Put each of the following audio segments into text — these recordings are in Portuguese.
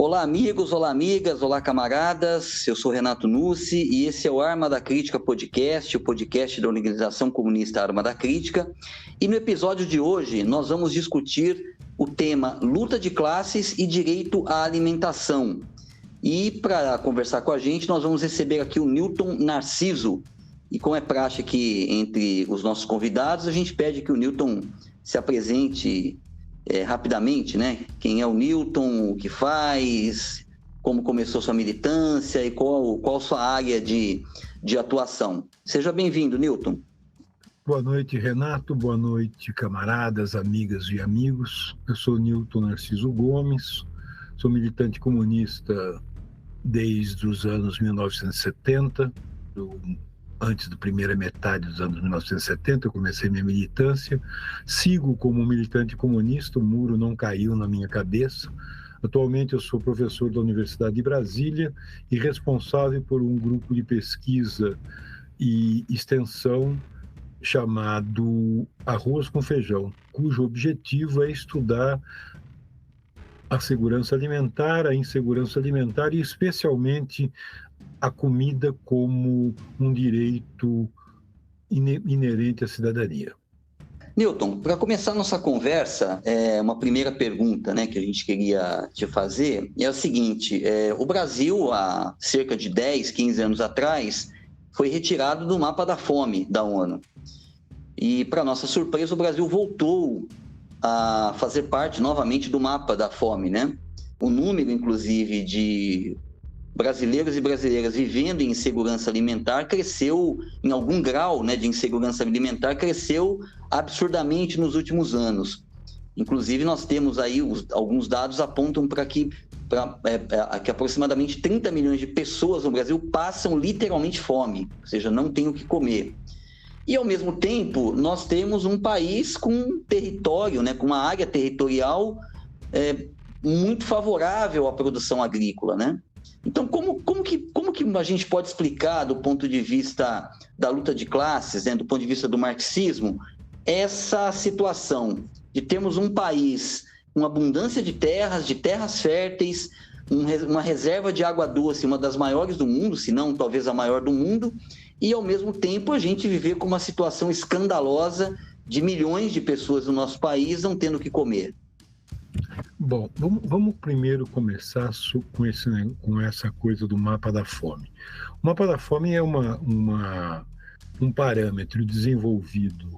Olá, amigos, olá, amigas, olá, camaradas. Eu sou Renato Nussi e esse é o Arma da Crítica Podcast, o podcast da Organização Comunista Arma da Crítica. E no episódio de hoje nós vamos discutir o tema luta de classes e direito à alimentação. E para conversar com a gente, nós vamos receber aqui o Newton Narciso. E como é praxe aqui entre os nossos convidados, a gente pede que o Newton se apresente rapidamente, né? Quem é o Newton, o que faz, como começou sua militância e qual sua área de atuação. Seja bem-vindo, Newton. Boa noite, Renato. Boa noite, camaradas, amigas e amigos. Eu sou Newton Narciso Gomes, sou militante comunista desde os anos 1970, antes da primeira metade dos anos 1970, eu comecei minha militância. Sigo como militante comunista, o muro não caiu na minha cabeça. Atualmente eu sou professor da Universidade de Brasília e responsável por um grupo de pesquisa e extensão chamado Arroz com Feijão, cujo objetivo é estudar a segurança alimentar, a insegurança alimentar e especialmente a comida como um direito inerente à cidadania. Newton, para começar nossa conversa, uma primeira pergunta, né, que a gente queria te fazer é o seguinte: o Brasil, há cerca de 10, 15 anos atrás, foi retirado do mapa da fome da ONU. E, para nossa surpresa, o Brasil voltou a fazer parte novamente do mapa da fome, né? O número, inclusive, de brasileiros e brasileiras vivendo em insegurança alimentar cresceu, em algum grau, né, de insegurança alimentar, cresceu absurdamente nos últimos anos. Inclusive, nós temos aí, alguns dados apontam para que aproximadamente 30 milhões de pessoas no Brasil passam literalmente fome, ou seja, não têm o que comer. E, ao mesmo tempo, nós temos um país com um território, né, com uma área territorial muito favorável à produção agrícola, né? Então, como que a gente pode explicar, do ponto de vista da luta de classes, né, do ponto de vista do marxismo, essa situação de termos um país com abundância de terras férteis, uma reserva de água doce, uma das maiores do mundo, se não talvez a maior do mundo, e, ao mesmo tempo, a gente viver com uma situação escandalosa de milhões de pessoas no nosso país não tendo o que comer? Bom, vamos primeiro começar com essa coisa do mapa da fome. O mapa da fome é um parâmetro desenvolvido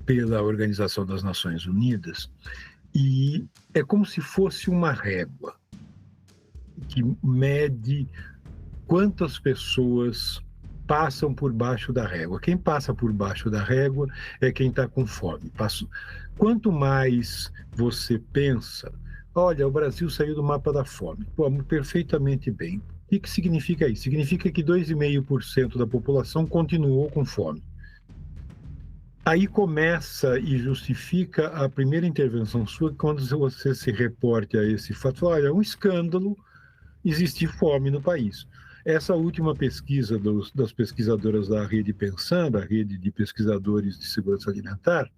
pela Organização das Nações Unidas e é como se fosse uma régua que mede quantas pessoas passam por baixo da régua. Quem passa por baixo da régua é quem está com fome. Quanto mais você pensa, olha, o Brasil saiu do mapa da fome. Pô, perfeitamente bem. O que significa isso? Significa que 2,5% da população continuou com fome. Aí começa e justifica a primeira intervenção sua, quando você se reporte a esse fato. Olha, é um escândalo existir fome no país. Essa última pesquisa das pesquisadoras da Rede Pensando, a rede de pesquisadores de segurança alimentar,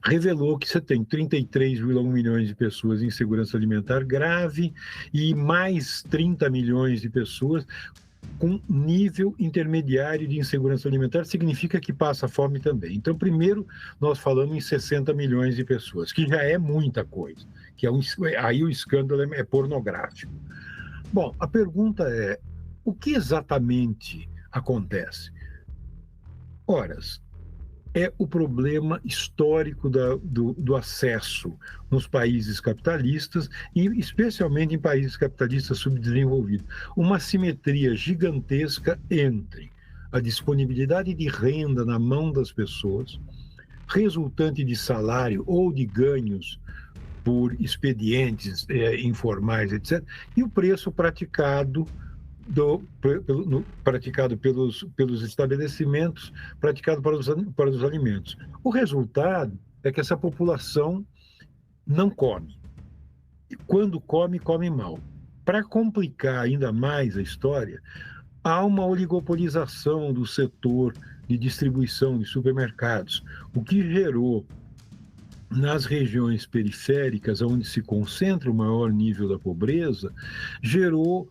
revelou que você tem 33,1 milhões de pessoas em insegurança alimentar grave e mais 30 milhões de pessoas com nível intermediário de insegurança alimentar, significa que passa fome também. Então, primeiro, nós falamos em 60 milhões de pessoas, que já é muita coisa, aí o escândalo é pornográfico. Bom, a pergunta é, o que exatamente acontece? Ora, é o problema histórico do acesso nos países capitalistas, e especialmente em países capitalistas subdesenvolvidos. Uma simetria gigantesca entre a disponibilidade de renda na mão das pessoas, resultante de salário ou de ganhos por expedientes informais, etc., e o preço praticado pelos estabelecimentos, praticado para os alimentos. O resultado é que essa população não come. E quando come, come mal. Para complicar ainda mais a história, há uma oligopolização do setor de distribuição de supermercados, o que gerou nas regiões periféricas, onde se concentra o maior nível da pobreza, gerou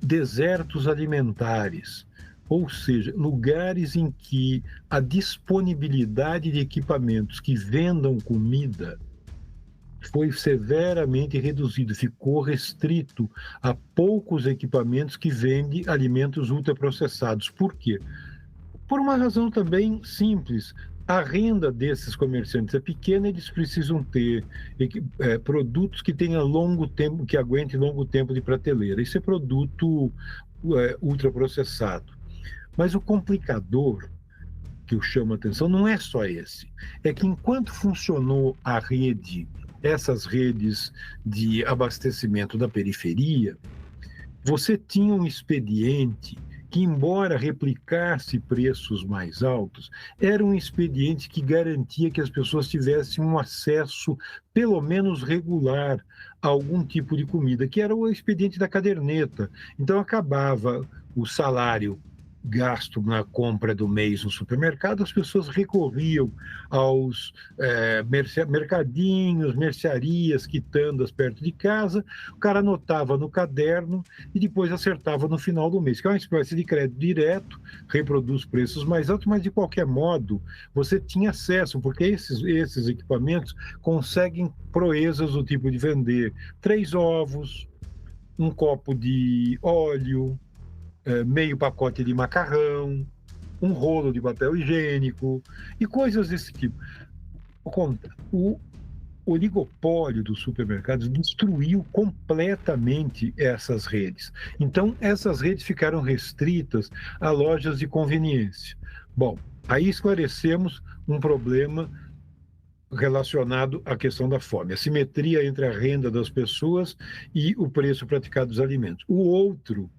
desertos alimentares, ou seja, lugares em que a disponibilidade de equipamentos que vendam comida foi severamente reduzido, ficou restrito a poucos equipamentos que vendem alimentos ultraprocessados. Por quê? Por uma razão também simples. A renda desses comerciantes é pequena, eles precisam ter produtos que tenham longo tempo, que aguentem longo tempo de prateleira. Isso é produto ultraprocessado. Mas o complicador que eu chamo a atenção não é só esse. É que enquanto funcionou a rede, essas redes de abastecimento da periferia, você tinha um expediente que, embora replicasse preços mais altos, era um expediente que garantia que as pessoas tivessem um acesso, pelo menos regular, a algum tipo de comida, que era o expediente da caderneta. Então, acabava o salário gasto na compra do mês no supermercado, as pessoas recorriam aos mercadinhos, mercearias, quitandas perto de casa, o cara anotava no caderno e depois acertava no final do mês, que é uma espécie de crédito direto, reproduz preços mais altos, mas de qualquer modo você tinha acesso, porque esses equipamentos conseguem proezas do tipo de vender 3 ovos, um copo de óleo, meio pacote de macarrão, um rolo de papel higiênico e coisas desse tipo. O oligopólio dos supermercados destruiu completamente essas redes. Então, essas redes ficaram restritas a lojas de conveniência. Bom, aí esclarecemos um problema relacionado à questão da fome, a simetria entre a renda das pessoas e o preço praticado dos alimentos. O outro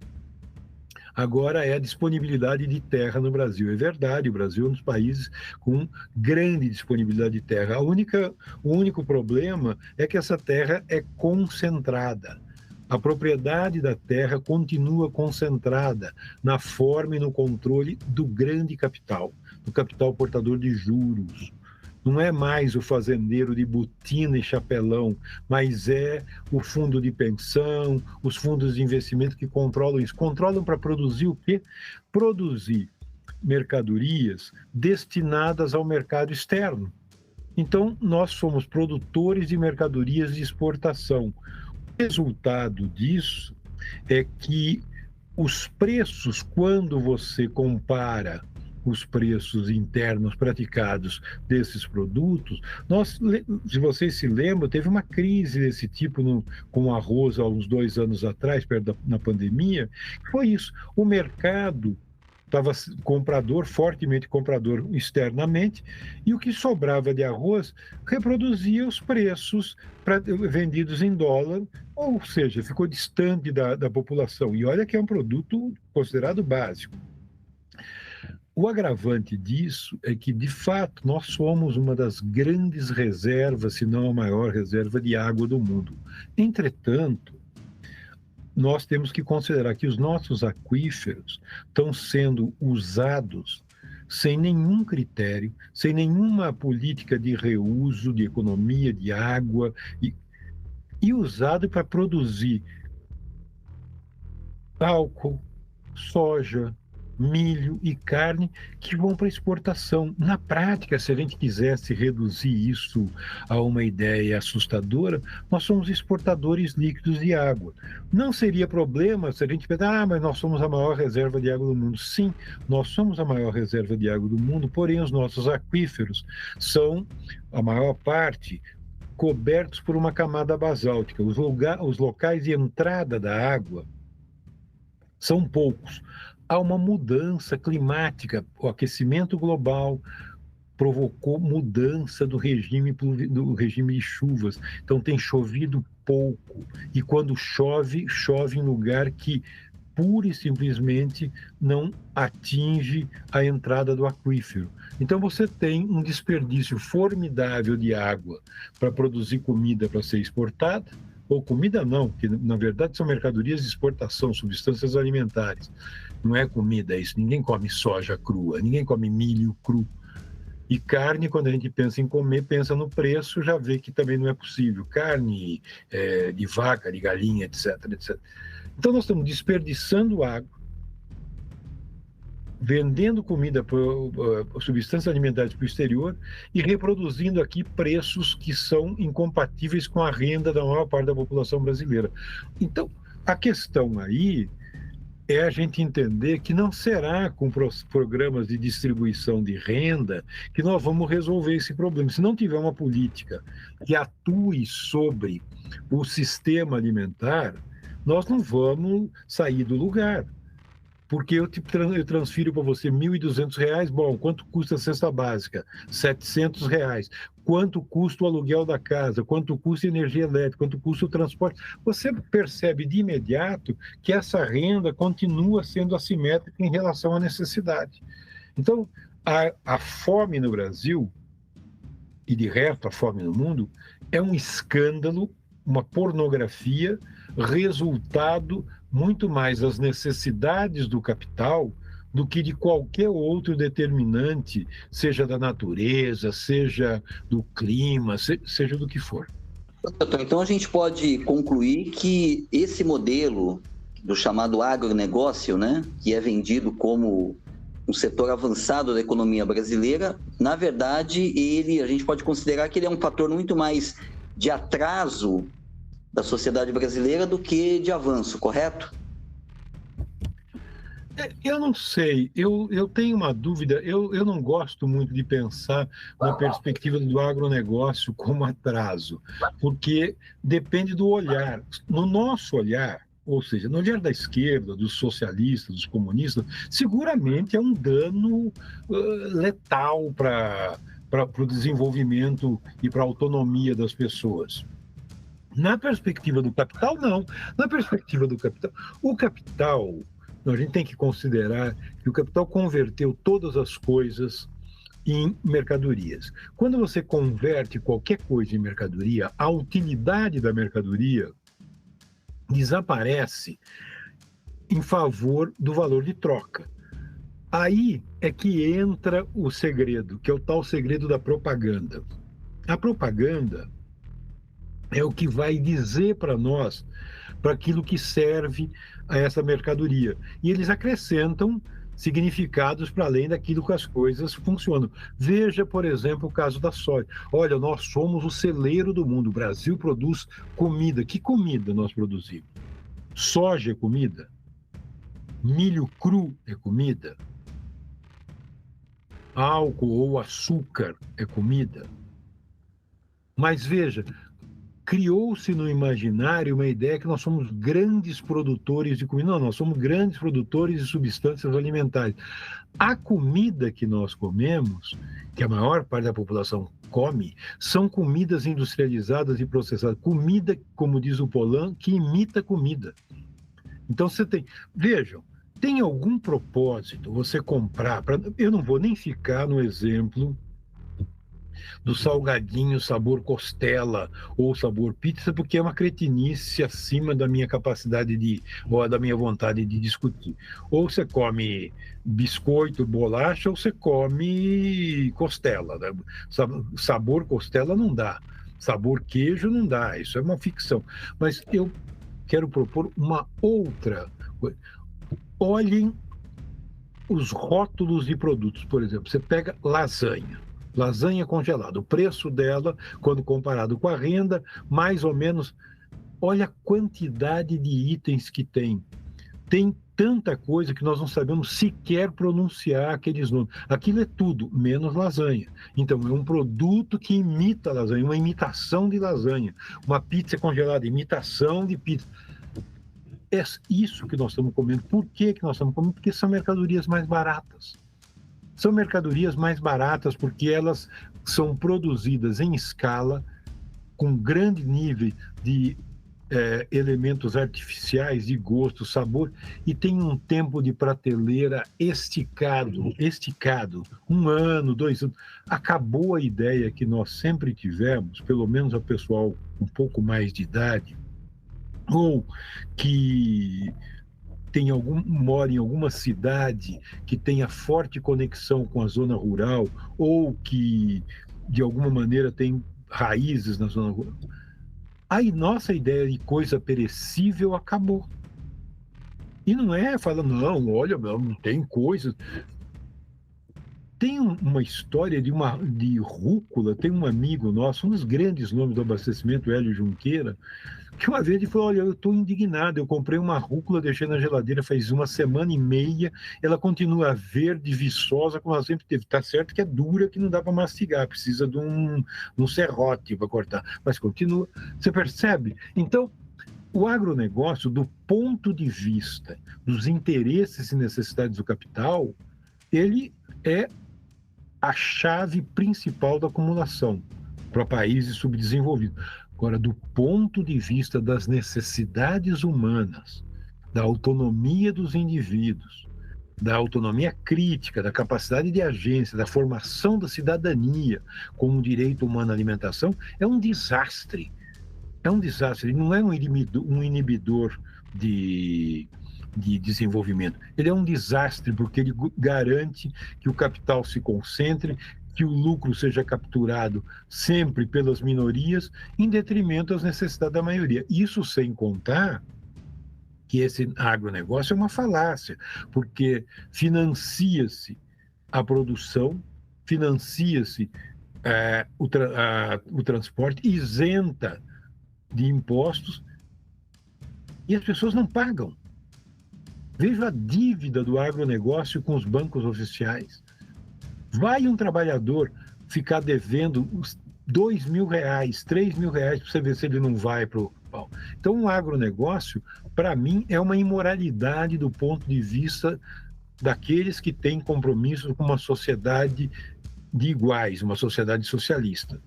agora é a disponibilidade de terra no Brasil. É verdade, o Brasil é um dos países com grande disponibilidade de terra. O único problema é que essa terra é concentrada. A propriedade da terra continua concentrada na forma e no controle do grande capital, do capital portador de juros. Não é mais o fazendeiro de botina e chapelão, mas é o fundo de pensão, os fundos de investimento que controlam isso. Controlam para produzir o quê? Produzir mercadorias destinadas ao mercado externo. Então, nós somos produtores de mercadorias de exportação. O resultado disso é que os preços, quando você compara os preços internos praticados desses produtos, se vocês se lembram, teve uma crise desse tipo com o arroz há uns 2 anos atrás, na pandemia, foi isso. O mercado estava fortemente comprador externamente, e o que sobrava de arroz reproduzia os preços vendidos em dólar, ou seja, ficou distante da população. E olha que é um produto considerado básico. O agravante disso é que, de fato, nós somos uma das grandes reservas, se não a maior reserva de água do mundo. Entretanto, nós temos que considerar que os nossos aquíferos estão sendo usados sem nenhum critério, sem nenhuma política de reuso, de economia de água, e usado para produzir álcool, soja, milho e carne que vão para exportação. Na prática, se a gente quisesse reduzir isso a uma ideia assustadora, nós somos exportadores líquidos de água. Não seria problema se a gente pensar, mas nós somos a maior reserva de água do mundo. Sim, nós somos a maior reserva de água do mundo, porém os nossos aquíferos são, a maior parte, cobertos por uma camada basáltica. Os locais de entrada da água são poucos. Há uma mudança climática, o aquecimento global provocou mudança do regime de chuvas, então tem chovido pouco, e quando chove em lugar que pura e simplesmente não atinge a entrada do aquífero. Então você tem um desperdício formidável de água para produzir comida para ser exportada, ou comida não, que na verdade são mercadorias de exportação, substâncias alimentares. Não é comida isso, ninguém come soja crua, ninguém come milho cru. E carne, quando a gente pensa em comer, pensa no preço, já vê que também não é possível. Carne de vaca, de galinha, etc, etc. Então, nós estamos desperdiçando água, vendendo comida, substâncias alimentares para o exterior e reproduzindo aqui preços que são incompatíveis com a renda da maior parte da população brasileira. Então, a questão aí é a gente entender que não será com programas de distribuição de renda que nós vamos resolver esse problema. Se não tiver uma política que atue sobre o sistema alimentar, nós não vamos sair do lugar. Porque eu transfiro para você R$ 1.200, bom, quanto custa a cesta básica? R$ 700. Quanto custa o aluguel da casa? Quanto custa a energia elétrica? Quanto custa o transporte? Você percebe de imediato que essa renda continua sendo assimétrica em relação à necessidade. Então, a fome no Brasil, e de resto a fome no mundo, é um escândalo, uma pornografia, resultado muito mais das necessidades do capital do que de qualquer outro determinante, seja da natureza, seja do clima, seja do que for. Então a gente pode concluir que esse modelo do chamado agronegócio, né, que é vendido como um setor avançado da economia brasileira, na verdade, a gente pode considerar que ele é um fator muito mais de atraso da sociedade brasileira do que de avanço, correto? Eu não sei, eu tenho uma dúvida, eu não gosto muito de pensar na perspectiva do agronegócio como atraso, porque depende do olhar. No nosso olhar, ou seja, no olhar da esquerda, dos socialistas, dos comunistas, seguramente é um dano letal para o desenvolvimento e para a autonomia das pessoas. Na perspectiva do capital, não. Na perspectiva do capital, o capital, a gente tem que considerar que o capital converteu todas as coisas em mercadorias. Quando você converte qualquer coisa em mercadoria, a utilidade da mercadoria desaparece em favor do valor de troca. Aí é que entra o segredo, que é o tal segredo da propaganda. A propaganda é o que vai dizer para nós, para aquilo que serve a essa mercadoria. E eles acrescentam significados para além daquilo que as coisas funcionam. Veja, por exemplo, o caso da soja. Olha, nós somos o celeiro do mundo. O Brasil produz comida. Que comida nós produzimos? Soja é comida? Milho cru é comida? Álcool ou açúcar é comida? Mas veja, criou-se no imaginário uma ideia que nós somos grandes produtores de comida. Não, nós somos grandes produtores de substâncias alimentares. A comida que nós comemos, que a maior parte da população come, são comidas industrializadas e processadas. Comida, como diz o Polan, que imita comida. Então você tem... Vejam, tem algum propósito você comprar... Eu não vou nem ficar no exemplo do salgadinho sabor costela ou sabor pizza, porque é uma cretinice acima da minha capacidade ou da minha vontade de discutir. Ou você come biscoito, bolacha, ou você come costela. Né? Sabor costela não dá, sabor queijo não dá, isso é uma ficção. Mas eu quero propor uma outra coisa. Olhem os rótulos de produtos, por exemplo, você pega lasanha congelada. O preço dela, quando comparado com a renda, mais ou menos, olha a quantidade de itens que tem. Tem tanta coisa que nós não sabemos sequer pronunciar aqueles nomes. Aquilo é tudo, menos lasanha. Então, é um produto que imita lasanha, uma imitação de lasanha. Uma pizza congelada, imitação de pizza. É isso que nós estamos comendo. Por que nós estamos comendo? Porque são mercadorias mais baratas. São mercadorias mais baratas porque elas são produzidas em escala, com grande nível de elementos artificiais, de gosto, sabor, e tem um tempo de prateleira esticado, 1 ano, 2 anos. Acabou a ideia que nós sempre tivemos, pelo menos a pessoal com um pouco mais de idade, ou que mora em alguma cidade que tenha forte conexão com a zona rural ou que, de alguma maneira, tem raízes na zona rural, aí nossa ideia de coisa perecível acabou. E não é falando, não, olha, não tem coisa. Tem uma história de rúcula, tem um amigo nosso, um dos grandes nomes do abastecimento, Hélio Junqueira, que uma vez ele falou, olha, eu estou indignado, eu comprei uma rúcula, deixei na geladeira faz 1 semana e meia, ela continua verde, viçosa, como ela sempre teve. Está certo que é dura, que não dá para mastigar, precisa de um serrote para cortar, mas continua. Você percebe? Então, o agronegócio, do ponto de vista dos interesses e necessidades do capital, ele é a chave principal da acumulação para países subdesenvolvidos. Agora, do ponto de vista das necessidades humanas, da autonomia dos indivíduos, da autonomia crítica, da capacidade de agência, da formação da cidadania como direito humano à alimentação, é um desastre. É um desastre. Ele não é um inibidor de desenvolvimento. Ele é um desastre porque ele garante que o capital se concentre, que o lucro seja capturado sempre pelas minorias, em detrimento das necessidades da maioria. Isso sem contar que esse agronegócio é uma falácia, porque financia-se a produção, financia-se o transporte, isenta de impostos, e as pessoas não pagam. Veja a dívida do agronegócio com os bancos oficiais. Vai um trabalhador ficar devendo uns R$2.000, R$3.000 para você ver se ele não vai para o pau. Então, o agronegócio, para mim, é uma imoralidade do ponto de vista daqueles que têm compromisso com uma sociedade de iguais, uma sociedade socialista.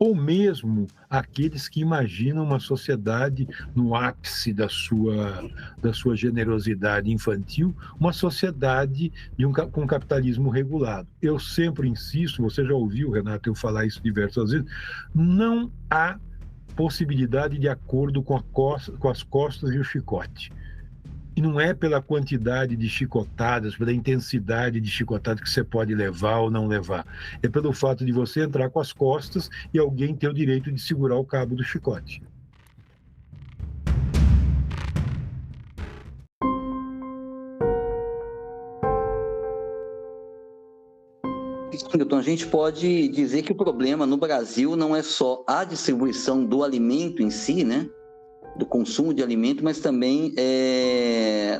Ou mesmo aqueles que imaginam uma sociedade no ápice da sua generosidade infantil, uma sociedade com capitalismo regulado. Eu sempre insisto, você já ouviu, Renato, eu falar isso diversas vezes, não há possibilidade de acordo com as costas e o chicote. E não é pela quantidade de chicotadas, pela intensidade de chicotada que você pode levar ou não levar. É pelo fato de você entrar com as costas e alguém ter o direito de segurar o cabo do chicote. Então, a gente pode dizer que o problema no Brasil não é só a distribuição do alimento em si, né? Do consumo de alimento, mas também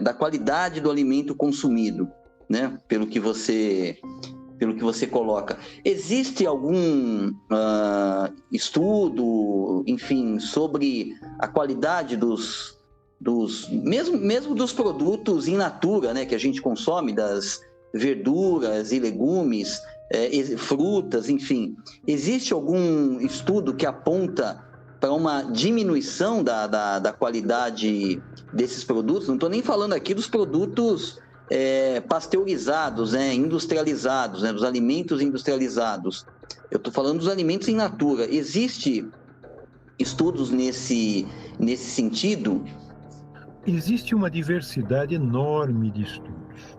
da qualidade do alimento consumido, né? Pelo que você coloca. Existe algum estudo, enfim, sobre a qualidade mesmo dos produtos in natura, né, que a gente consome, das verduras e legumes, frutas, enfim. Existe algum estudo que aponta para uma diminuição da qualidade desses produtos? Não estou nem falando aqui dos produtos pasteurizados, industrializados, dos alimentos industrializados. Eu estou falando dos alimentos in natura. Existem estudos nesse sentido? Existe uma diversidade enorme de estudos.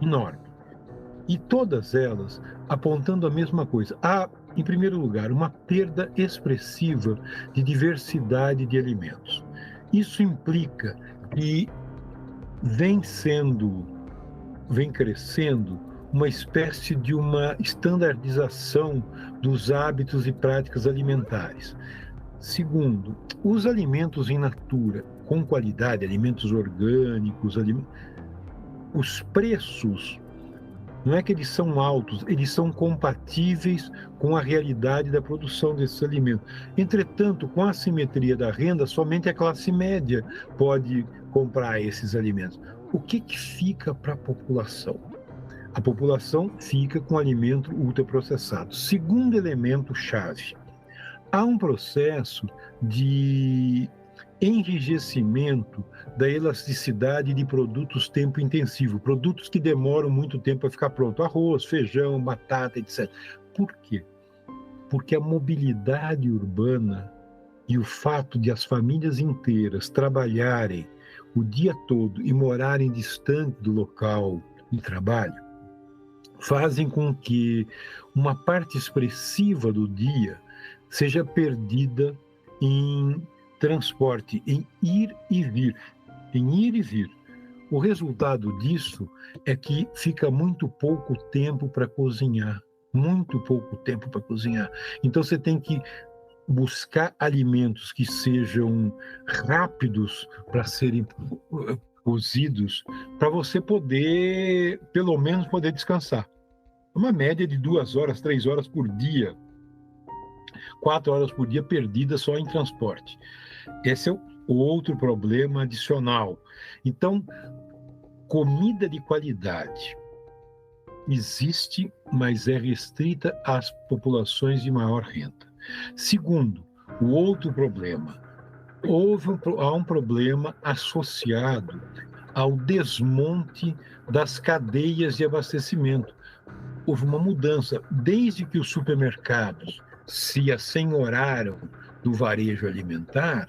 Enorme. E todas elas apontando a mesma coisa. Há, em primeiro lugar, uma perda expressiva de diversidade de alimentos. Isso implica que vem crescendo uma espécie de uma estandardização dos hábitos e práticas alimentares. Segundo, os alimentos in natura, com qualidade, alimentos orgânicos, os preços, não é que eles são altos, eles são compatíveis com a realidade da produção desses alimentos. Entretanto, com a assimetria da renda, somente a classe média pode comprar esses alimentos. O que fica para a população? A população fica com alimento ultraprocessado. Segundo elemento chave, há um processo de enrijecimento da elasticidade de produtos tempo intensivo, produtos que demoram muito tempo para ficar pronto, arroz, feijão, batata, etc. Por quê? Porque a mobilidade urbana e o fato de as famílias inteiras trabalharem o dia todo e morarem distante do local de trabalho, fazem com que uma parte expressiva do dia seja perdida em transporte, em ir e vir, O resultado disso é que fica muito pouco tempo para cozinhar, Então você tem que buscar alimentos que sejam rápidos para serem cozidos, para você poder, pelo menos, poder descansar. Uma média de 2 horas, 3 horas por dia, 4 horas por dia perdida só em transporte. Esse é o outro problema adicional. Então, comida de qualidade existe, mas é restrita às populações de maior renda. Segundo, o outro problema, há um problema associado ao desmonte das cadeias de abastecimento. Houve uma mudança, desde que os supermercados se assenhoraram do varejo alimentar,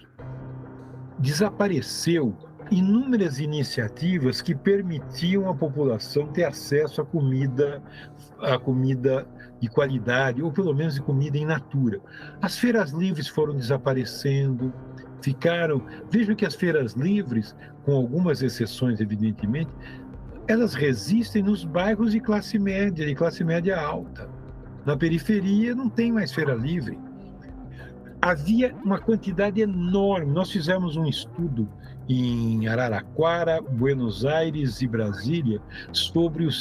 desapareceu inúmeras iniciativas que permitiam à população ter acesso à comida de qualidade, ou pelo menos de comida in natura. As feiras livres foram desaparecendo, Vejam que as feiras livres, com algumas exceções, evidentemente, elas resistem nos bairros de classe média alta. Na periferia não tem mais feira livre. Havia uma quantidade enorme. Nós fizemos um estudo em Araraquara, Buenos Aires e Brasília sobre o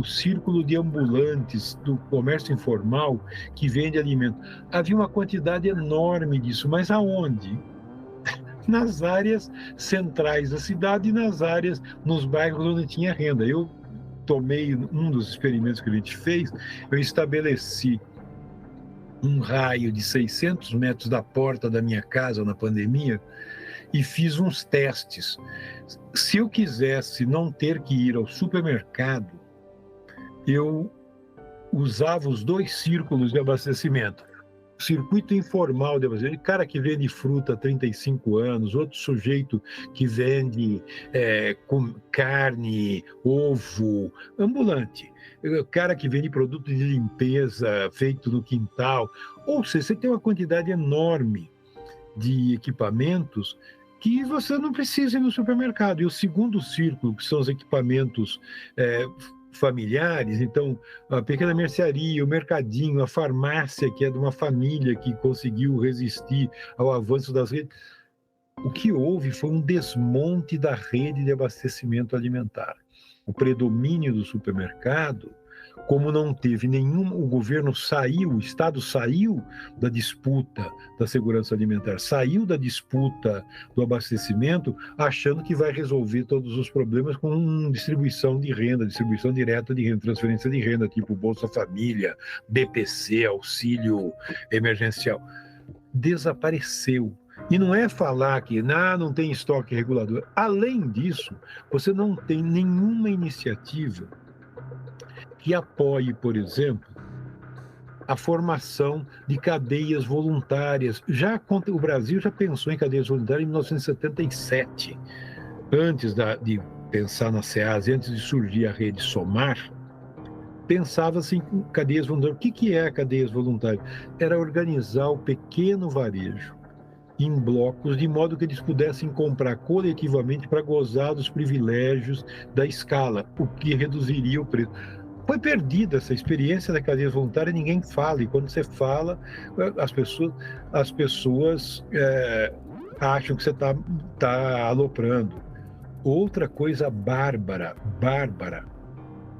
círculo de ambulantes do comércio informal que vende alimento. Havia uma quantidade enorme disso, mas aonde? Nas áreas centrais da cidade e nos bairros onde tinha renda. Eu tomei um dos experimentos que a gente fez, eu estabeleci um raio de 600 metros da porta da minha casa na pandemia e fiz uns testes. Se eu quisesse não ter que ir ao supermercado, eu usava os 2 círculos de abastecimento. Circuito informal de abastecimento, cara que vende fruta há 35 anos, outro sujeito que vende carne, ovo, ambulante, cara que vende produto de limpeza feito no quintal. Ou seja, você tem uma quantidade enorme de equipamentos que você não precisa ir no supermercado. E o segundo círculo, que são os equipamentos familiares, então a pequena mercearia, o mercadinho, a farmácia, que é de uma família que conseguiu resistir ao avanço das redes. O que houve foi um desmonte da rede de abastecimento alimentar. O predomínio do supermercado, como não teve o governo saiu, o Estado saiu da disputa da segurança alimentar, saiu da disputa do abastecimento, achando que vai resolver todos os problemas com distribuição de renda, distribuição direta de renda, transferência de renda, tipo Bolsa Família, BPC, auxílio emergencial. Desapareceu. E não é falar que não tem estoque regulador. Além disso, você não tem nenhuma iniciativa que apoie, por exemplo, a formação de cadeias voluntárias. O Brasil já pensou em cadeias voluntárias em 1977. Antes de pensar na SEASE, antes de surgir a rede Somar, pensava-se em cadeias voluntárias. O que é cadeias voluntárias? Era organizar o pequeno varejo em blocos, de modo que eles pudessem comprar coletivamente para gozar dos privilégios da escala, o que reduziria o preço. Foi perdida essa experiência da cadeia voluntária, ninguém fala, e quando você fala, as pessoas acham que você está aloprando. Outra coisa bárbara,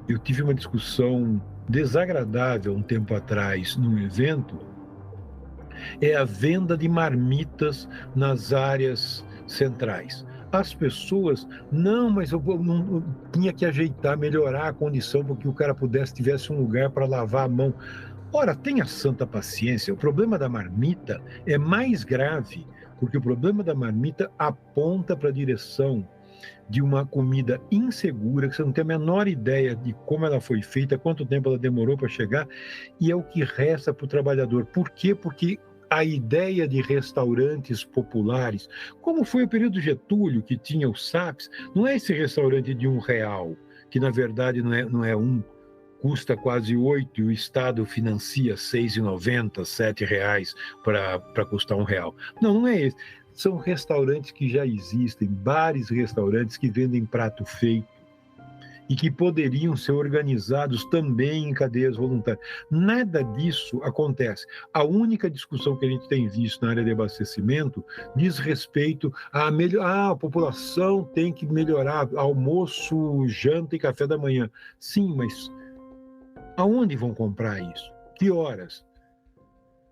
eu tive uma discussão desagradável um tempo atrás num evento, é a venda de marmitas nas áreas centrais. As pessoas, mas eu tinha que ajeitar, melhorar a condição para que o cara tivesse um lugar para lavar a mão. Ora, tenha santa paciência, o problema da marmita é mais grave, porque o problema da marmita aponta para a direção de uma comida insegura, que você não tem a menor ideia de como ela foi feita, quanto tempo ela demorou para chegar, e é o que resta para o trabalhador. Por quê? Porque a ideia de restaurantes populares, como foi o período Getúlio, que tinha o SAPS, não é esse restaurante de R$1, que na verdade não é um, custa quase 8 e o Estado financia R$6,90, R$7 para custar R$1. Não é esse. São restaurantes que já existem, bares e restaurantes que vendem prato feito, e que poderiam ser organizados também em cadeias voluntárias. Nada disso acontece. A única discussão que a gente tem visto na área de abastecimento diz respeito a população tem que melhorar almoço, janta e café da manhã. Sim, mas aonde vão comprar isso? Que horas?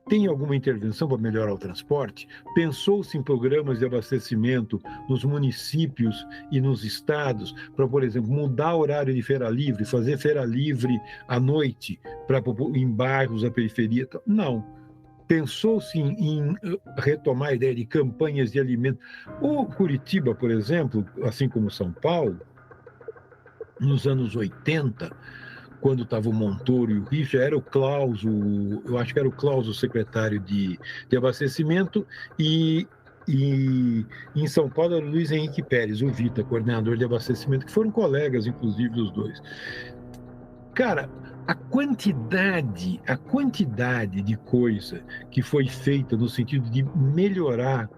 Tem alguma intervenção para melhorar o transporte? Pensou-se em programas de abastecimento nos municípios e nos estados para, por exemplo, mudar o horário de feira livre, fazer feira livre à noite em bairros da periferia? Não. Pensou-se em retomar a ideia de campanhas de alimento. O Curitiba, por exemplo, assim como São Paulo, nos anos 80, quando estava o Montoro e o Richa, era o Klaus, eu acho que era o Klaus o secretário de abastecimento, e em São Paulo era o Luiz Henrique Pérez, o Vita, coordenador de abastecimento, que foram colegas, inclusive, dos dois. Cara, a quantidade de coisa que foi feita no sentido de melhorar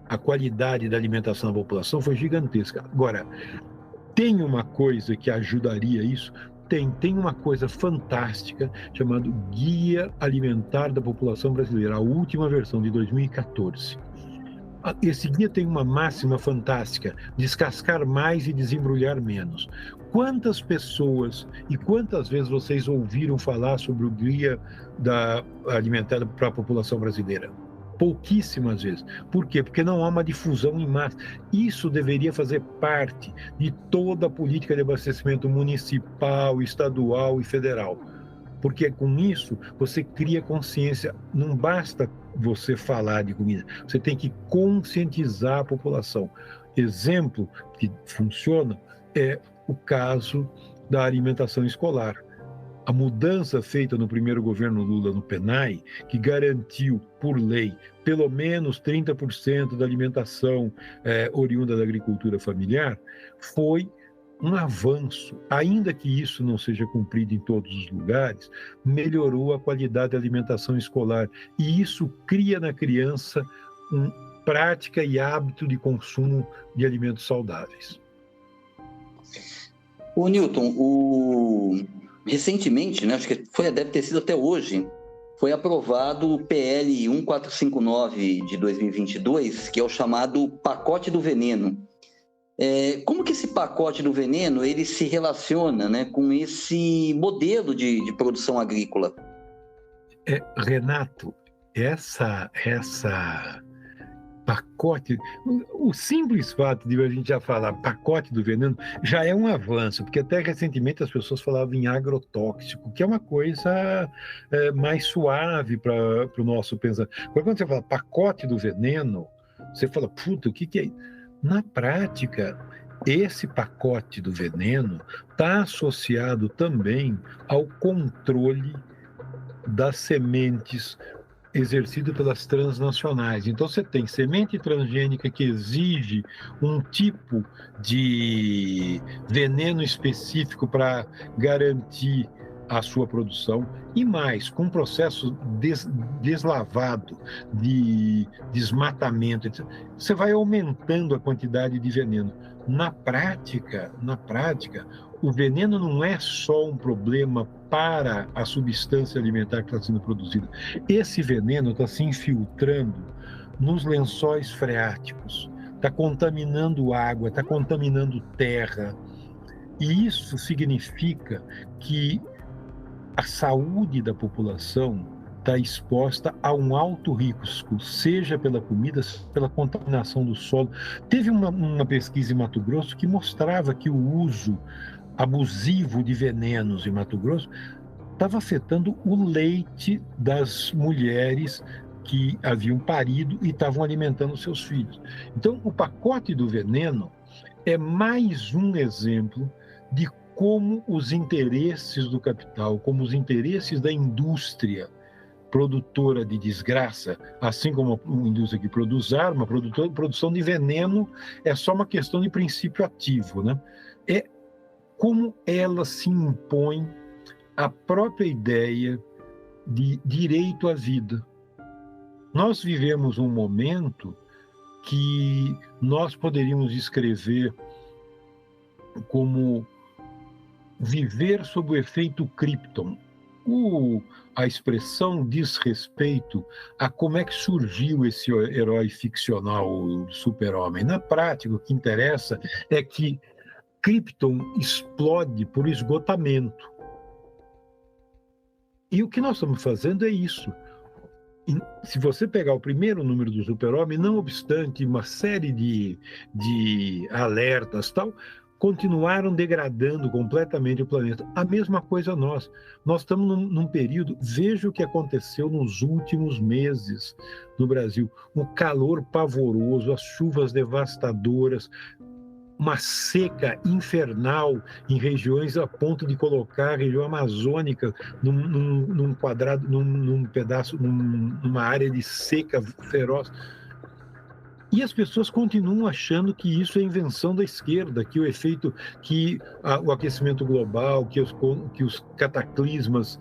a qualidade da alimentação da população foi gigantesca. Agora, tem uma coisa que ajudaria isso? Tem uma coisa fantástica chamada Guia Alimentar da População Brasileira, a última versão de 2014. Esse guia tem uma máxima fantástica: descascar mais e desembrulhar menos. Quantas pessoas e quantas vezes vocês ouviram falar sobre o Guia Alimentar para a População Brasileira? Pouquíssimas vezes. Por quê? Porque não há uma difusão em massa. Isso deveria fazer parte de toda a política de abastecimento municipal, estadual e federal. Porque com isso você cria consciência. Não basta você falar de comida, você tem que conscientizar a população. Exemplo que funciona é o caso da alimentação escolar. A mudança feita no primeiro governo Lula no PENAI, que garantiu, por lei, pelo menos 30% da alimentação oriunda da agricultura familiar, foi um avanço. Ainda que isso não seja cumprido em todos os lugares, melhorou a qualidade da alimentação escolar. E isso cria na criança prática e hábito de consumo de alimentos saudáveis. O Newton, recentemente, né, acho que deve ter sido até hoje, foi aprovado o PL 1459 de 2022, que é o chamado pacote do veneno. Como que esse pacote do veneno ele se relaciona, né, com esse modelo de produção agrícola? Renato, essa pacote, o simples fato de a gente já falar pacote do veneno já é um avanço, porque até recentemente as pessoas falavam em agrotóxico, que é uma coisa mais suave para o nosso pensamento. Quando você fala pacote do veneno, você fala, puta, o que é isso? Na prática, esse pacote do veneno está associado também ao controle das sementes exercido pelas transnacionais. Então, você tem semente transgênica que exige um tipo de veneno específico para garantir a sua produção, e mais, com um processo deslavado de desmatamento, etc., você vai aumentando a quantidade de veneno. Na prática, o veneno não é só um problema para a substância alimentar que está sendo produzida. Esse veneno está se infiltrando nos lençóis freáticos, está contaminando água, está contaminando terra. E isso significa que a saúde da população está exposta a um alto risco, seja pela comida, seja pela contaminação do solo. Teve uma pesquisa em Mato Grosso que mostrava que o uso abusivo de venenos em Mato Grosso estava afetando o leite das mulheres que haviam parido e estavam alimentando seus filhos. Então, o pacote do veneno é mais um exemplo de como os interesses do capital, como os interesses da indústria produtora de desgraça, assim como uma indústria que produz arma, produção de veneno é só uma questão de princípio ativo, né? É como ela se impõe a própria ideia de direito à vida. Nós vivemos um momento que nós poderíamos descrever como viver sob o efeito Krypton. A expressão diz respeito a como é que surgiu esse herói ficcional, o super-homem. Na prática, o que interessa é que Krypton explode por esgotamento. E o que nós estamos fazendo é isso. Se você pegar o primeiro número do Super-Homem, não obstante uma série de alertas tal, continuaram degradando completamente o planeta. A mesma coisa nós. Nós estamos num período, veja o que aconteceu nos últimos meses no Brasil. Um calor pavoroso, as chuvas devastadoras, uma seca infernal em regiões a ponto de colocar a região amazônica num quadrado, num pedaço, numa área de seca feroz. E as pessoas continuam achando que isso é invenção da esquerda, que o efeito, que o aquecimento global, que os cataclismas,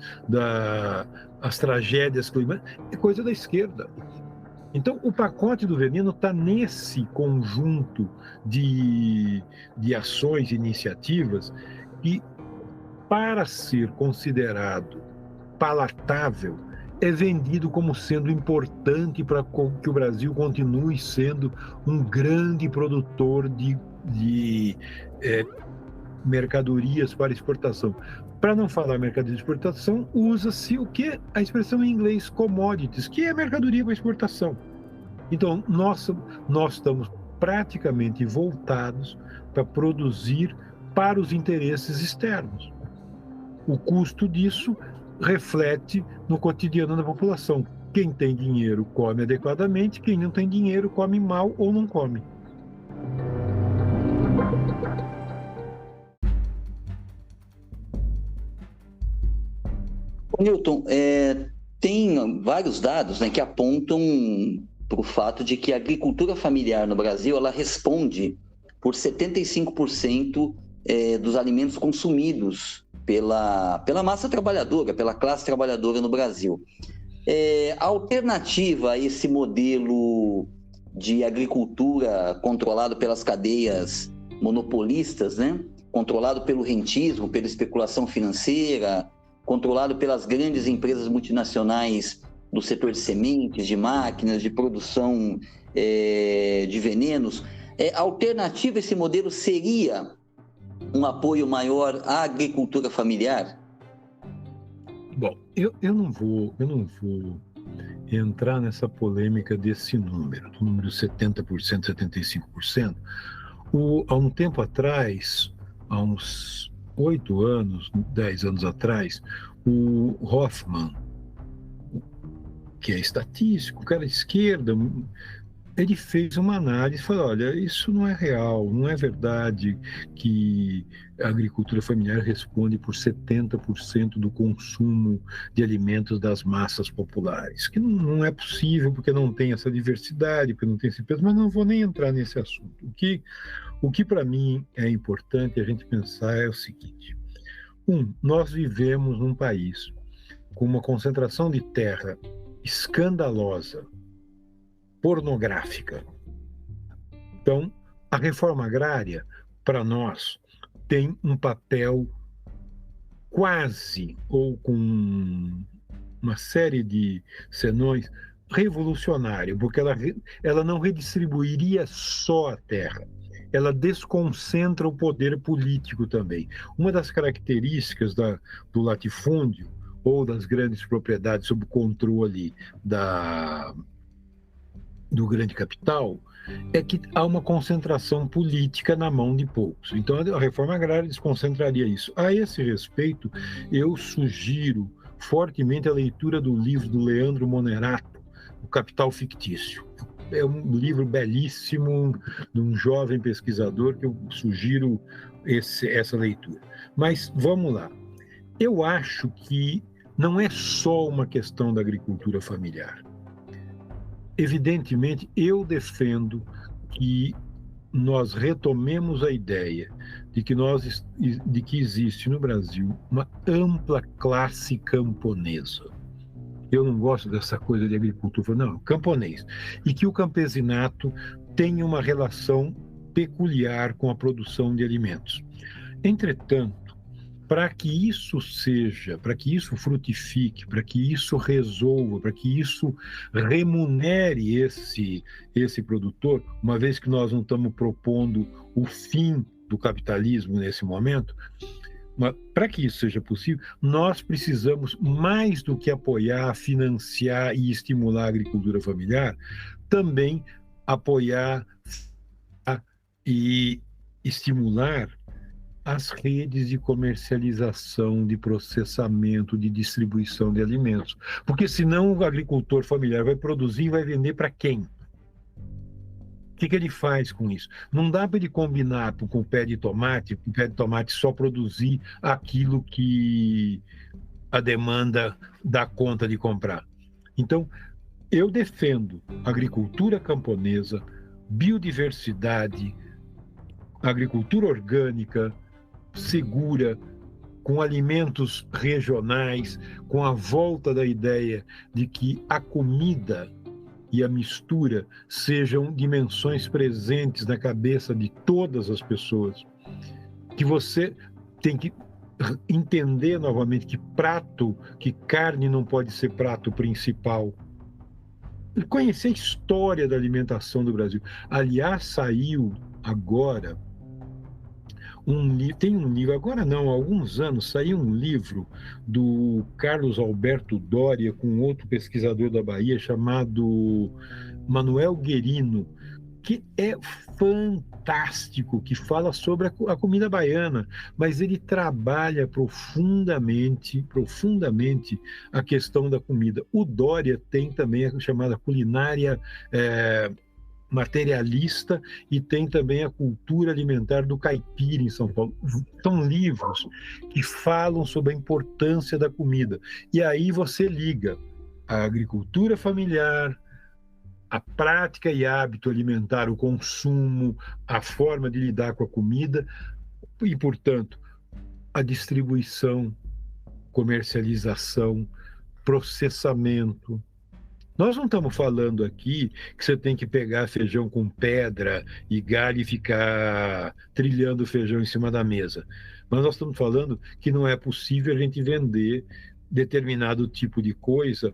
as tragédias climáticas, é coisa da esquerda. Então, o pacote do veneno está nesse conjunto de ações e iniciativas que, para ser considerado palatável, é vendido como sendo importante para que o Brasil continue sendo um grande produtor de mercadorias para exportação. Para não falar mercadoria de exportação, usa-se o que a expressão em inglês commodities, que é mercadoria para exportação. Então, nós estamos praticamente voltados para produzir para os interesses externos. O custo disso reflete no cotidiano da população. Quem tem dinheiro come adequadamente, quem não tem dinheiro come mal ou não come. Newton, tem vários dados, né, que apontam para o fato de que a agricultura familiar no Brasil ela responde por 75% dos alimentos consumidos pela massa trabalhadora, pela classe trabalhadora no Brasil. A alternativa a esse modelo de agricultura controlado pelas cadeias monopolistas, né, controlado pelo rentismo, pela especulação financeira, controlado pelas grandes empresas multinacionais do setor de sementes, de máquinas, de produção de venenos. A alternativa a esse modelo seria um apoio maior à agricultura familiar? Bom, eu não vou entrar nessa polêmica desse número, do número 70%, 75%. Há um tempo atrás, há uns 8 anos, 10 anos atrás, o Hoffman, que é estatístico, cara de esquerda, ele fez uma análise e falou, olha, isso não é real, não é verdade que a agricultura familiar responde por 70% do consumo de alimentos das massas populares, que não é possível porque não tem essa diversidade, porque não tem esse peso, mas não vou nem entrar nesse assunto. O que para mim é importante a gente pensar é o seguinte, nós vivemos num país com uma concentração de terra escandalosa, pornográfica. Então, a reforma agrária, para nós, tem um papel quase, ou com uma série de senões, revolucionário, porque ela não redistribuiria só a terra, ela desconcentra o poder político também. Uma das características do latifúndio, ou das grandes propriedades sob controle do grande capital, é que há uma concentração política na mão de poucos. Então, a reforma agrária desconcentraria isso. A esse respeito, eu sugiro fortemente a leitura do livro do Leandro Monerato, O Capital Fictício. É um livro belíssimo, de um jovem pesquisador, que eu sugiro essa leitura. Mas, vamos lá. Eu acho que não é só uma questão da agricultura familiar. Evidentemente, eu defendo que nós retomemos a ideia de que existe no Brasil uma ampla classe camponesa. Eu não gosto dessa coisa de agricultura, não, camponês. E que o campesinato tenha uma relação peculiar com a produção de alimentos. Entretanto, para que isso frutifique, para que isso resolva, para que isso remunere esse produtor, uma vez que nós não estamos propondo o fim do capitalismo nesse momento, para que isso seja possível, nós precisamos, mais do que apoiar, financiar e estimular a agricultura familiar, também apoiar e estimular as redes de comercialização, de processamento, de distribuição de alimentos. Porque senão o agricultor familiar vai produzir e vai vender para quem? O que ele faz com isso? Não dá para ele combinar com o pé de tomate só produzir aquilo que a demanda dá conta de comprar. Então, eu defendo agricultura camponesa, biodiversidade, agricultura orgânica, segura, com alimentos regionais, com a volta da ideia de que a comida e a mistura sejam dimensões presentes na cabeça de todas as pessoas, que você tem que entender novamente que carne não pode ser prato principal. Conhecer a história da alimentação do Brasil. Aliás, saiu agora tem um livro, agora não, há alguns anos, saiu um livro do Carlos Alberto Doria com outro pesquisador da Bahia chamado Manuel Guerino, que é fantástico, que fala sobre a comida baiana, mas ele trabalha profundamente a questão da comida. O Doria tem também a chamada culinária materialista e tem também a cultura alimentar do caipira em São Paulo. São livros que falam sobre a importância da comida. E aí você liga a agricultura familiar, a prática e hábito alimentar, o consumo, a forma de lidar com a comida e, portanto, a distribuição, comercialização, processamento. Nós não estamos falando aqui que você tem que pegar feijão com pedra e galho e ficar trilhando feijão em cima da mesa. Mas nós estamos falando que não é possível a gente vender determinado tipo de coisa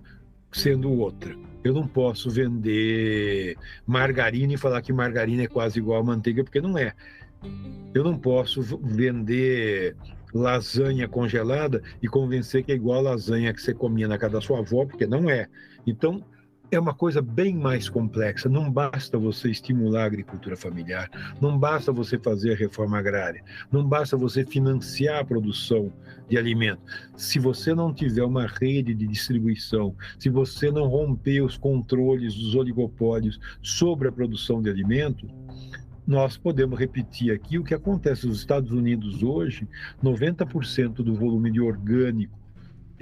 sendo outra. Eu não posso vender margarina e falar que margarina é quase igual a manteiga, porque não é. Eu não posso vender lasanha congelada e convencer que é igual a lasanha que você comia na casa da sua avó, porque não é. Então, é uma coisa bem mais complexa. Não basta você estimular a agricultura familiar, não basta você fazer a reforma agrária, não basta você financiar a produção de alimento. Se você não tiver uma rede de distribuição, se você não romper os controles dos oligopólios sobre a produção de alimentos, nós podemos repetir aqui o que acontece nos Estados Unidos hoje. 90% do volume de